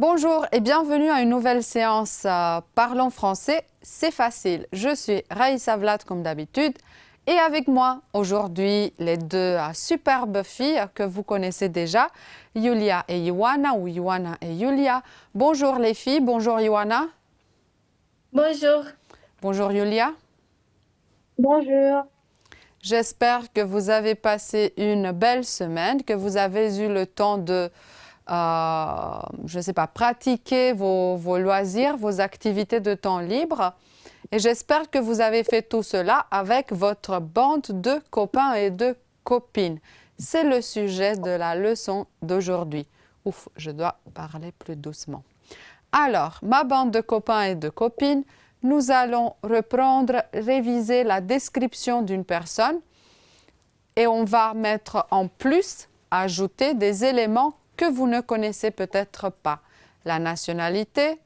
Bonjour et bienvenue à une nouvelle séance Parlons français, c'est facile. Je suis Raïssa Vlad comme d'habitude et avec moi aujourd'hui les deux superbes filles que vous connaissez déjà, Yulia et Ioana ou Ioana et Yulia. Bonjour les filles, bonjour Ioana. Bonjour. Bonjour Yulia. Bonjour. J'espère que vous avez passé une belle semaine, que vous avez eu le temps de je ne sais pas, pratiquer vos loisirs, vos activités de temps libre. Et j'espère que vous avez fait tout cela avec votre bande de copains et de copines. C'est le sujet de la leçon d'aujourd'hui. Ouf, je dois parler plus doucement. Alors, ma bande de copains et de copines, nous allons reprendre, réviser la description d'une personne et on va mettre en plus, ajouter des éléments que vous ne connaissez peut-être pas, la nationalité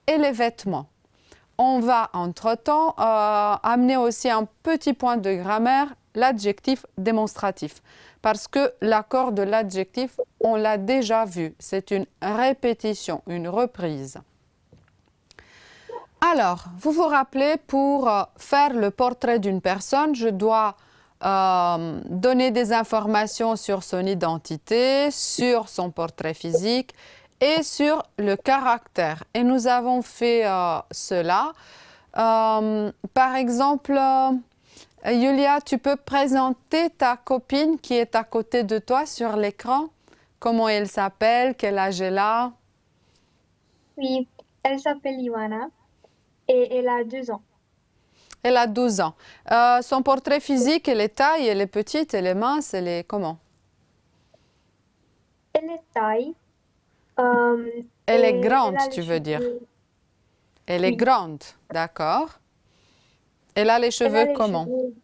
et les vêtements. On va entre-temps amener aussi un petit point de grammaire, l'adjectif démonstratif. Parce que l'accord de l'adjectif, on l'a déjà vu, c'est une répétition, une reprise. Alors, vous vous rappelez, pour faire le portrait d'une personne, je dois donner des informations sur son identité, sur son portrait physique et sur le caractère. Et nous avons fait cela. Par exemple, Yulia, tu peux présenter ta copine qui est à côté de toi sur l'écran? Comment elle s'appelle? Quel âge elle a? Oui, elle s'appelle Ioana et elle a 2 ans. Elle a 12 ans. Son portrait physique, elle est taille, elle est petite, elle est mince, elle est comment? Elle est taille euh, Elle est et elle grande, a les tu veux dire. cheveux, Elle est oui, grande, d'accord. Elle a les elle a cheveux les comment? cheveux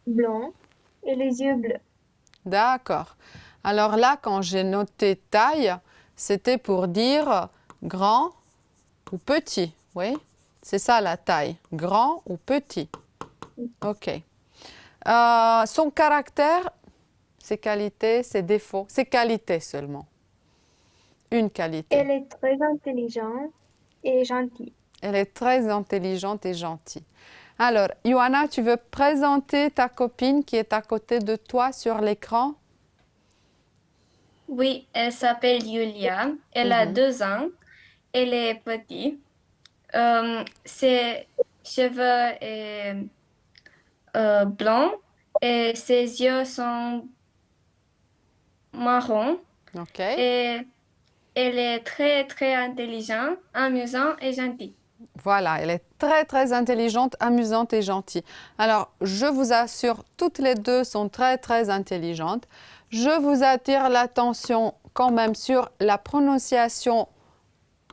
blancs et les yeux bleus. D'accord. Alors là, quand j'ai noté taille, c'était pour dire grand ou petit, oui? C'est ça la taille, grand ou petit. Ok. Son caractère, ses qualités, ses défauts, ses qualités seulement. Une qualité. Elle est très intelligente et gentille. Elle est très intelligente et gentille. Alors, Ioana, tu veux présenter ta copine qui est à côté de toi sur l'écran? Oui, elle s'appelle Julia. Elle a Mhm. 2 ans. Elle est petite. Ses cheveux sont blancs et ses yeux sont marrons. Ok. Et elle est très, très intelligente, amusante et gentille. Voilà, elle est très très intelligente, amusante et gentille. Alors, je vous assure, toutes les deux sont très très intelligentes. Je vous attire l'attention quand même sur la prononciation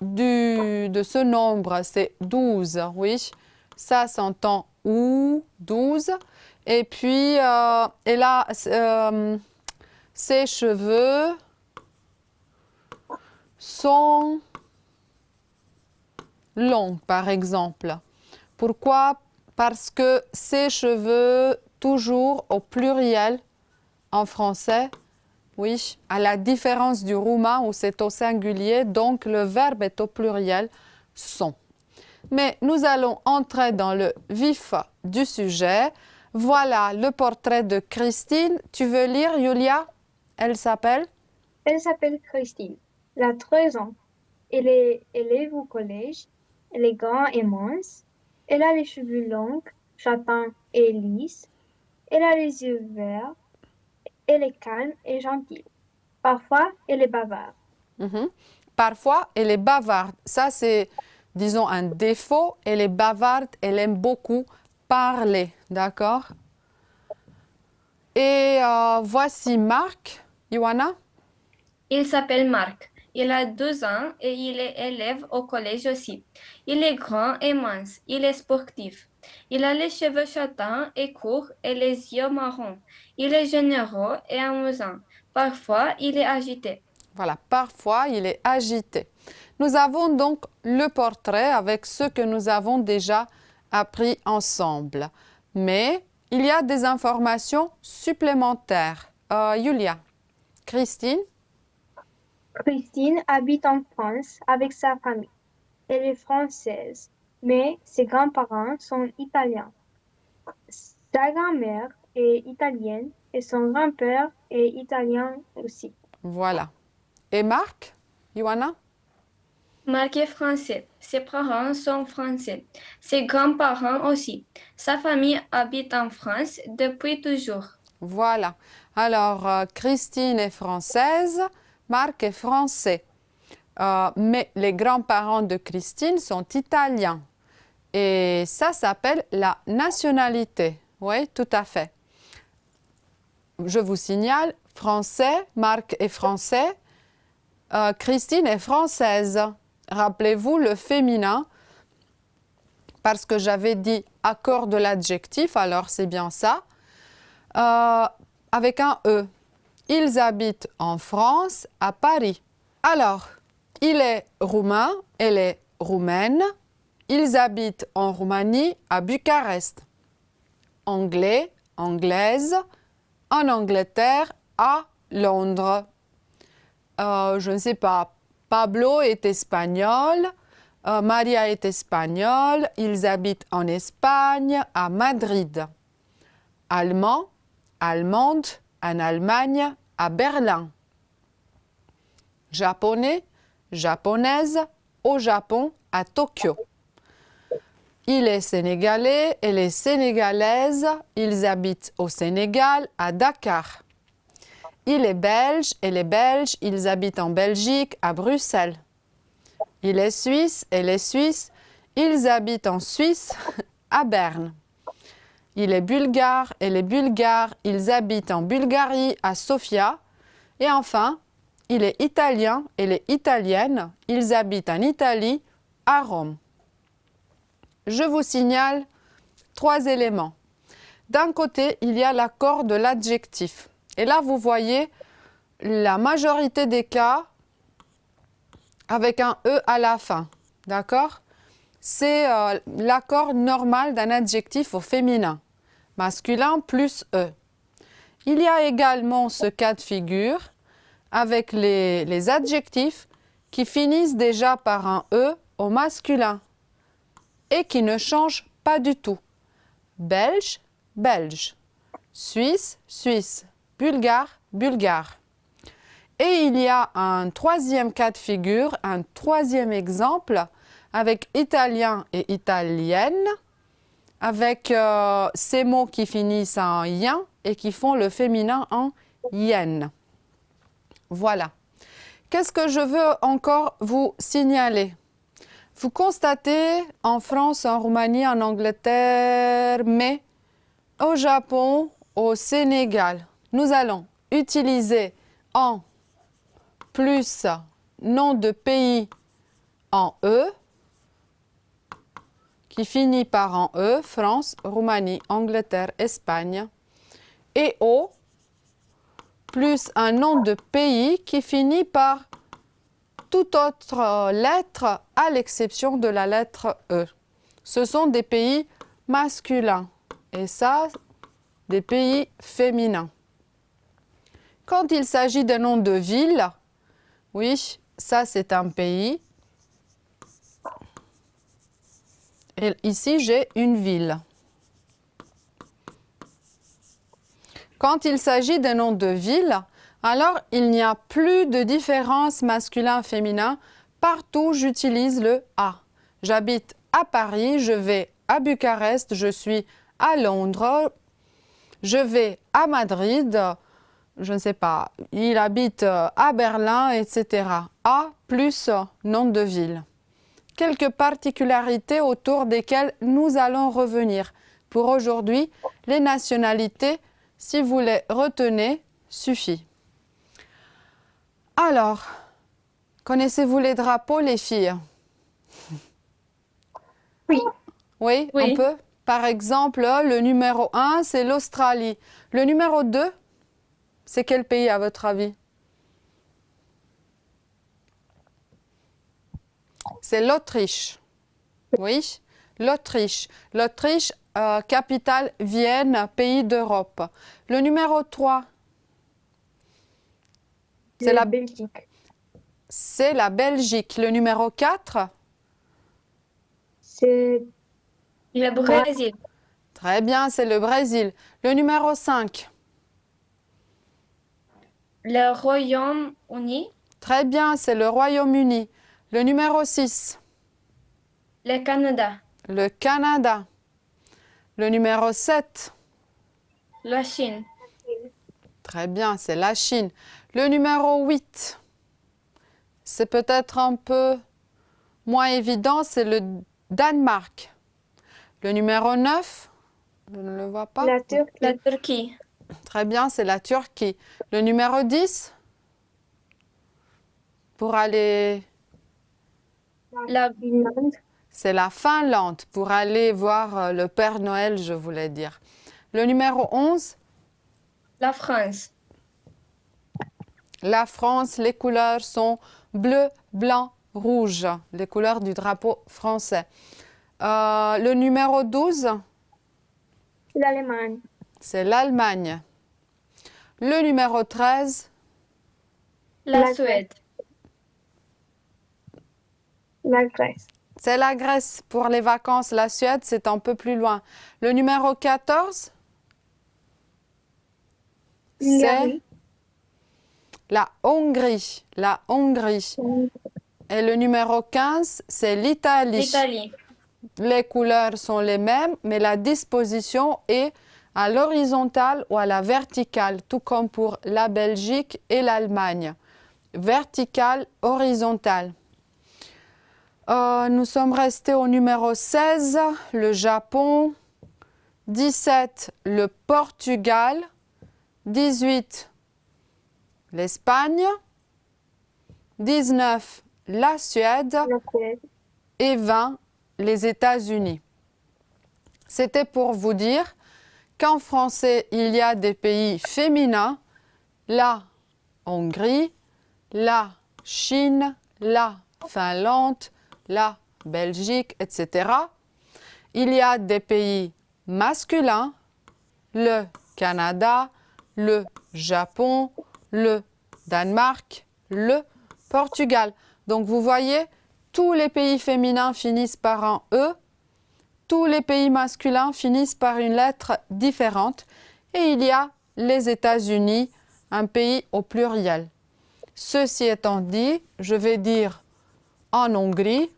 de ce nombre, c'est 12, oui. Ça s'entend ou, 12. Et puis, elle a ses cheveux sont longs, par exemple. Pourquoi? Parce que ses cheveux, toujours au pluriel en français, oui, à la différence du roumain où c'est au singulier, donc le verbe est au pluriel, sont. Mais nous allons entrer dans le vif du sujet. Voilà le portrait de Christine. Tu veux lire, Julia? Elle s'appelle? Elle s'appelle Christine. Elle a 13 ans. Elle est élève au collège. Elle est grande et mince. Elle a les cheveux longs, châtains et lisses. Elle a les yeux verts. Elle est calme et gentille. Parfois, elle est bavarde. Mhm. Parfois, elle est bavarde. Ça, c'est, disons, un défaut. Elle est bavarde, elle aime beaucoup parler, d'accord? Et voici Marc, Ioana. Il s'appelle Marc. Il a 12 ans et il est élève au collège aussi. Il est grand et mince. Il est sportif. Il a les cheveux châtains et courts et les yeux marrons. Il est généreux et amusant. Parfois, il est agité. Voilà, parfois, il est agité. Nous avons donc le portrait avec ce que nous avons déjà appris ensemble. Mais il y a des informations supplémentaires. Julia, Christine, Christine habite en France avec sa famille. Elle est française, mais ses grands-parents sont italiens. Sa grand-mère est italienne et son grand-père est italien aussi. Voilà. Et Marc, Ioana? Marc est français. Ses parents sont français. Ses grands-parents aussi. Sa famille habite en France depuis toujours. Voilà. Alors, Christine est française, Marc est français. Mais les grands-parents de Christine sont italiens. Et ça s'appelle la nationalité. Oui, tout à fait. Je vous signale, français, Marc est français, Christine est française. Rappelez-vous le féminin, parce que j'avais dit accord de l'adjectif, alors c'est bien ça. Avec un E. Ils habitent en France, à Paris. Alors, il est roumain, elle est roumaine. Ils habitent en Roumanie, à Bucarest. Anglais, anglaise, en Angleterre, à Londres. Je ne sais pas, Pablo est espagnol, Maria est espagnole, ils habitent en Espagne, à Madrid. Allemand, allemande, en Allemagne, à Berlin. Japonais, japonaise, au Japon, à Tokyo. Il est sénégalais, elle est sénégalaise, ils habitent au Sénégal, à Dakar. Il est belge, elle est belge, ils habitent en Belgique, à Bruxelles. Il est suisse, elle est suisse, ils habitent en Suisse, à Berne. Il est bulgare, elle est bulgare, ils habitent en Bulgarie, à Sofia. Et enfin, il est italien, elle est italienne, ils habitent en Italie, à Rome. Je vous signale 3 éléments. D'un côté, il y a l'accord de l'adjectif. Et là, vous voyez la majorité des cas avec un E à la fin. D'accord? C'est l'accord normal d'un adjectif au féminin. Masculin plus E. Il y a également ce cas de figure avec les adjectifs qui finissent déjà par un E au masculin et qui ne changent pas du tout. Belge, belge. Suisse, suisse. Bulgare, bulgare. Et il y a un troisième cas de figure, un troisième exemple avec italien et italienne, avec ces mots qui finissent en yen et qui font le féminin en yen. Voilà. Qu'est-ce que je veux encore vous signaler? Vous constatez en France, en Roumanie, en Angleterre, mais au Japon, au Sénégal, nous allons utiliser en plus nom de pays en E, qui finit par en E, France, Roumanie, Angleterre, Espagne, et O, plus un nom de pays qui finit par toute autre lettre à l'exception de la lettre E. Ce sont des pays masculins et ça, des pays féminins. Quand il s'agit d'un nom de ville, oui, ça c'est un pays. Et ici, j'ai une ville. Quand il s'agit d'un nom de ville, alors il n'y a plus de différence masculin-féminin. Partout, j'utilise le A. J'habite à Paris, je vais à Bucarest, je suis à Londres, je vais à Madrid, je ne sais pas, il habite à Berlin, etc. A plus nom de ville. Quelques particularités autour desquelles nous allons revenir. Pour aujourd'hui, les nationalités, si vous les retenez, suffit. Alors, connaissez-vous les drapeaux, les filles? Oui, Oui, Oui. on peut. Par exemple, le numéro 1, c'est l'Australie. Le numéro 2, c'est quel pays à votre avis? C'est l'Autriche. Oui, l'Autriche. L'Autriche, capitale Vienne, pays d'Europe. Le numéro 3, c'est la la Belgique. c'est la Belgique. Le numéro 4? C'est Le Brésil. Très bien, c'est le Brésil. Le numéro 5? Le Royaume-Uni. Très bien, c'est le Royaume-Uni. Le numéro 6? Le Canada. Le Canada. Le numéro 7? La Chine. Très bien, c'est la Chine. Le numéro 8? C'est peut-être un peu moins évident, c'est le Danemark. Le numéro 9? Je ne le vois pas. la Turquie. La Turquie. Très bien, c'est la Turquie. Le numéro 10? Pour aller... La Finlande. C'est la Finlande. Pour aller voir le Père Noël, je voulais dire. Le numéro 11? La France. La France, les couleurs sont bleu, blanc, rouge. Les couleurs du drapeau français. Le numéro 12? L'Allemagne. C'est l'Allemagne. Le numéro 13? La La Suède. La Grèce. C'est la Grèce. Pour les vacances, la Suède, c'est un peu plus loin. Le numéro 14? C'est L'Hongrie. la Hongrie. La Hongrie. Et le numéro 15, c'est l'Italie. L'Italie. Les couleurs sont les mêmes, mais la disposition est à l'horizontale ou à la verticale, tout comme pour la Belgique et l'Allemagne. Verticale, horizontale. Nous sommes restés au numéro 16, le Japon. 17, le Portugal. 18, l'Espagne. 19, la Suède. La Suède. Et 20, les États-Unis. C'était pour vous dire qu'en français, il y a des pays féminins, la Hongrie, la Chine, la Finlande, la Belgique, etc. Il y a des pays masculins, le Canada, le Japon, le Danemark, le Portugal. Donc vous voyez, tous les pays féminins finissent par un E, tous les pays masculins finissent par une lettre différente et il y a les États-Unis, un pays au pluriel. Ceci étant dit, je vais dire en Hongrie,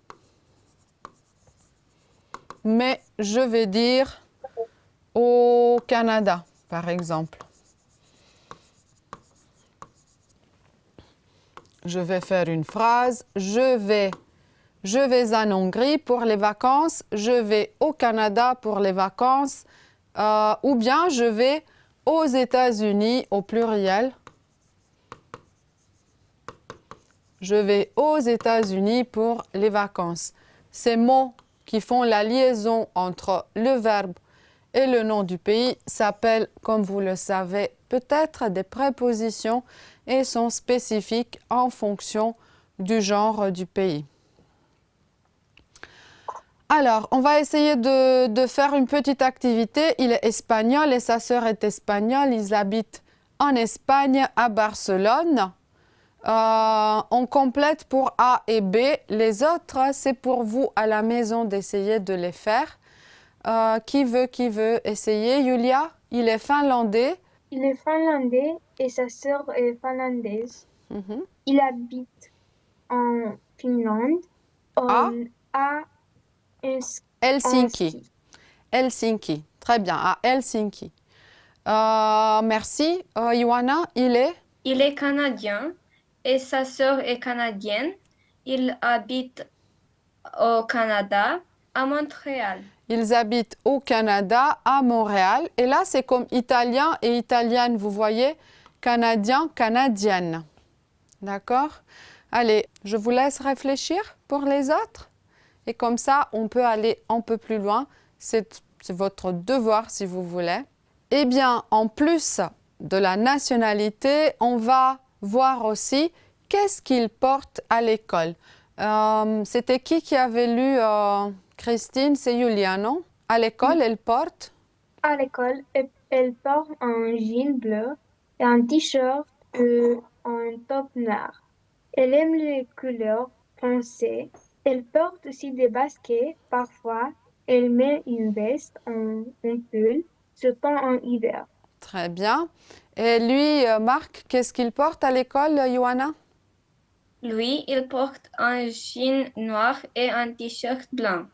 mais je vais dire au Canada, par exemple. Je vais faire une phrase, je vais en Hongrie pour les vacances, je vais au Canada pour les vacances, ou bien je vais aux États-Unis au pluriel. Je vais aux États-Unis pour les vacances. Ces mots qui font la liaison entre le verbe et le nom du pays s'appellent, comme vous le savez, peut-être des prépositions et sont spécifiques en fonction du genre du pays. Alors, on va essayer de faire une petite activité. Il est espagnol et sa sœur est espagnole. Ils habitent en Espagne, à Barcelone. On complète pour A et B. Les autres, c'est pour vous à la maison d'essayer de les faire. Qui veut essayer? Julia, il est finlandais. Il est finlandais et sa sœur est finlandaise. Mhm. Il habite en Finlande, à Helsinki. ski. Helsinki. Très bien, à Helsinki. Merci. Ioana, il est? Il est canadien et sa sœur est canadienne. Il habite au Canada, à Montréal. Ils habitent au Canada, à Montréal. Et là, c'est comme italien et italienne, vous voyez, canadien, canadienne. D'accord? Allez, je vous laisse réfléchir pour les autres. Et comme ça, on peut aller un peu plus loin. C'est votre devoir si vous voulez. Eh bien, en plus de la nationalité, on va voir aussi qu'est-ce qu'ils portent à l'école. C'était qui avait lu Christine? C'est Julia, non? À l'école, elle porte? À l'école, elle porte un jean bleu et un t-shirt en top noir. Elle aime les couleurs foncées. Elle porte aussi des baskets. Parfois, elle met une veste en pull, surtout en hiver. Très bien. Et lui, Marc, qu'est-ce qu'il porte à l'école, Johanna? Lui, il porte un jean noir et un t-shirt blanc.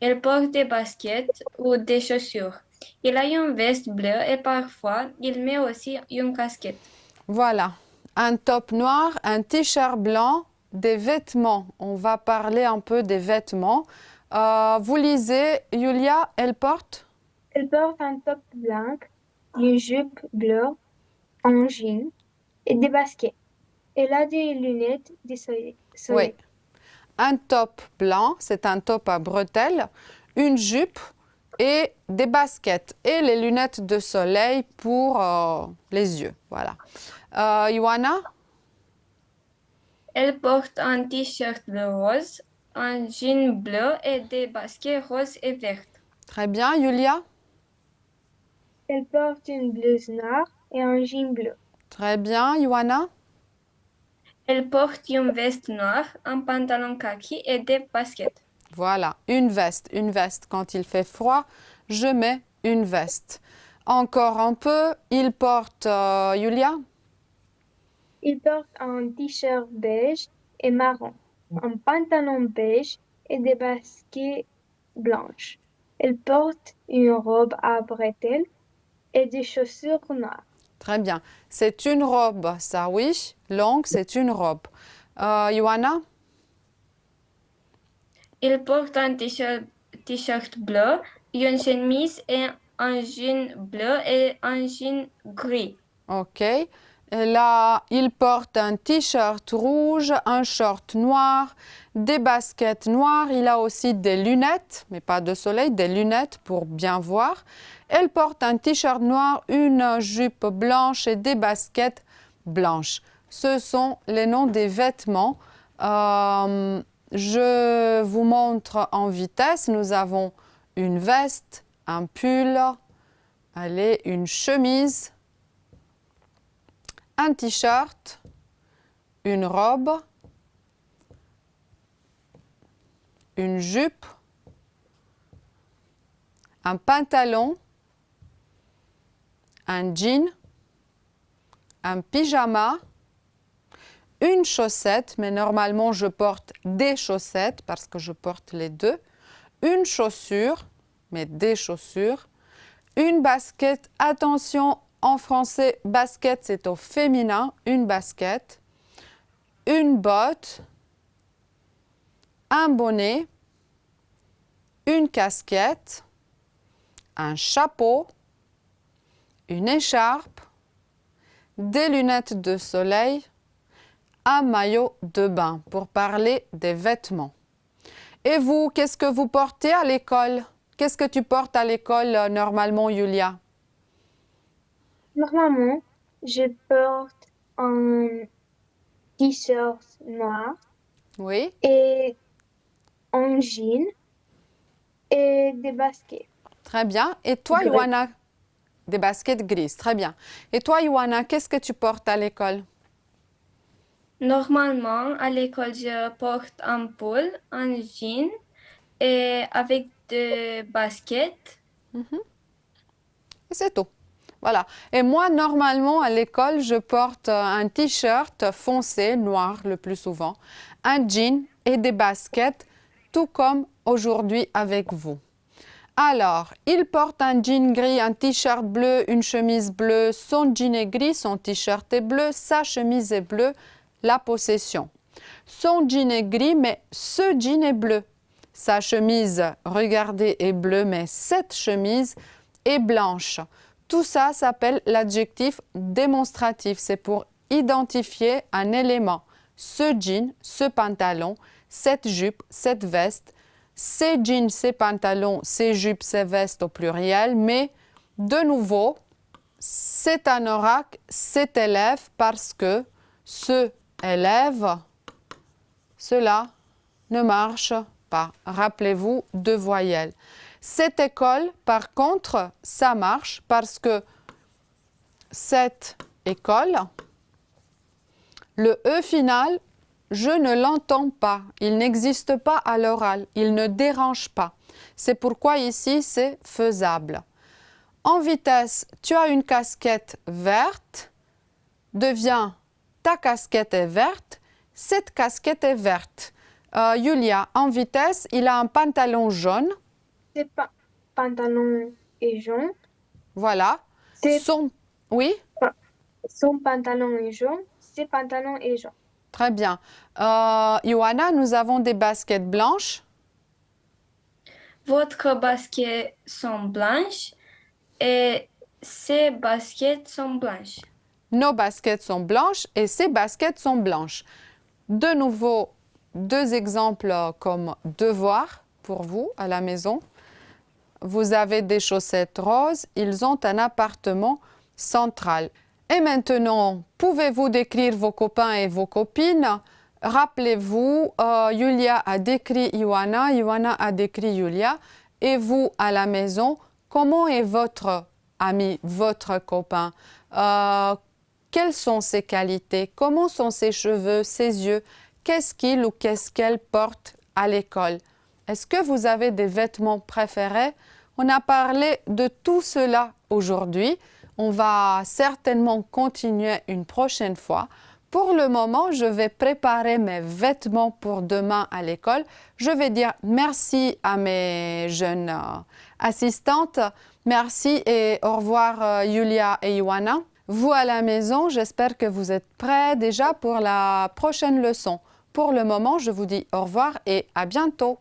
Il porte des baskets ou des chaussures. Il a une veste bleue et parfois il met aussi une casquette. Voilà. Un top noir, un t-shirt blanc, des vêtements. On va parler un peu des vêtements. Vous lisez, Julia, elle porte? Elle porte un top blanc, une jupe bleue en jean et des baskets. Elle a des lunettes de Oui. soleil. Un top blanc, c'est un top à bretelles, une jupe et des baskets et les lunettes de soleil pour les yeux. Voilà. Ioana? Elle porte un t-shirt rose, un jean bleu et des baskets roses et vertes. Très bien. Julia? Elle porte une blouse noire et un jean bleu. Très bien. Ioana? Elle porte une veste noire, un pantalon kaki et des baskets. Voilà, une veste. Une veste. Quand il fait froid, je mets une veste. Encore un peu. Il porte, Julia? Il porte un t-shirt beige et marron, un pantalon beige et des baskets blanches. Elle porte une robe à bretelles et des chaussures noires. Très bien. C'est une robe, ça oui. Longue, c'est une robe. Ioana? Il porte un t-shirt bleu, une chemise et un jean bleu et un jean gris. Ok. Et là, il porte un t-shirt rouge, un short noir, des baskets noires. Il a aussi des lunettes, mais pas de soleil, des lunettes pour bien voir. Elle porte un t-shirt noir, une jupe blanche et des baskets blanches. Ce sont les noms des vêtements. Je vous montre en vitesse. Nous avons une veste, un pull, allez, une chemise, un t-shirt, une robe, une jupe, un pantalon, un jean, un pyjama, une chaussette, mais normalement je porte des chaussettes parce que je porte les deux, une chaussure, mais des chaussures, une basket, attention, en français, basket c'est au féminin, une basket, une botte, un bonnet, une casquette, un chapeau, une écharpe, des lunettes de soleil, un maillot de bain pour parler des vêtements. Et vous, qu'est-ce que vous portez à l'école? Qu'est-ce que tu portes à l'école normalement, Julia? Normalement, je porte un t-shirt noir Oui, et un jean et des baskets. très bien. Et toi, Gris. Ioana? Des baskets grises, très bien. Et toi, Ioana, qu'est-ce que tu portes à l'école? Normalement, à l'école, je porte un pull, un jean et avec des baskets. Et c'est tout. Voilà. Et moi, normalement, à l'école, je porte un t-shirt foncé, noir le plus souvent, un jean et des baskets, tout comme aujourd'hui avec vous. Alors, il porte un jean gris, un t-shirt bleu, une chemise bleue, son jean est gris, son t-shirt est bleu, sa chemise est bleue, la possession. Son jean est gris, mais ce jean est bleu. Sa chemise, regardez, est bleue, mais cette chemise est blanche. Tout ça s'appelle l'adjectif démonstratif. C'est pour identifier un élément. Ce jean, ce pantalon, cette jupe, cette veste, ces jeans, ces pantalons, ces jupes, ces vestes au pluriel. Mais de nouveau, c'est un oracle, cet élève, parce que ce élève, cela ne marche pas. Rappelez-vous, deux voyelles. Cette école, par contre, ça marche parce que cette école, le E final je ne l'entends pas. Il n'existe pas à l'oral. Il ne dérange pas. C'est pourquoi ici, c'est faisable. En vitesse, tu as une casquette verte. Devient, ta casquette est verte. Cette casquette est verte. Julia, en vitesse, il a un pantalon jaune. C'est pas pantalon est jaune. Voilà. C'est Oui, son pantalon est jaune. Ses pantalons est jaune. très bien. Ioana, nous avons des baskets blanches. Votre baskets sont blanches et ses baskets sont blanches. Nos baskets sont blanches et ces baskets sont blanches. De nouveau, deux exemples comme devoir pour vous à la maison. Vous avez des chaussettes roses, ils ont un appartement central. Et maintenant, pouvez-vous décrire vos copains et vos copines? Rappelez-vous, Julia a décrit Ioana, Ioana a décrit Julia. Et vous, à la maison, comment est votre ami, votre copain? Quelles sont ses qualités? Comment sont ses cheveux, ses yeux? Qu'est-ce qu'il ou qu'est-ce qu'elle porte à l'école? Est-ce que vous avez des vêtements préférés? On a parlé de tout cela aujourd'hui. On va certainement continuer une prochaine fois. Pour le moment, je vais préparer mes vêtements pour demain à l'école. Je vais dire merci à mes jeunes assistantes. Merci et au revoir Julia et Ioana. Vous à la maison, j'espère que vous êtes prêts déjà pour la prochaine leçon. Pour le moment, je vous dis au revoir et à bientôt.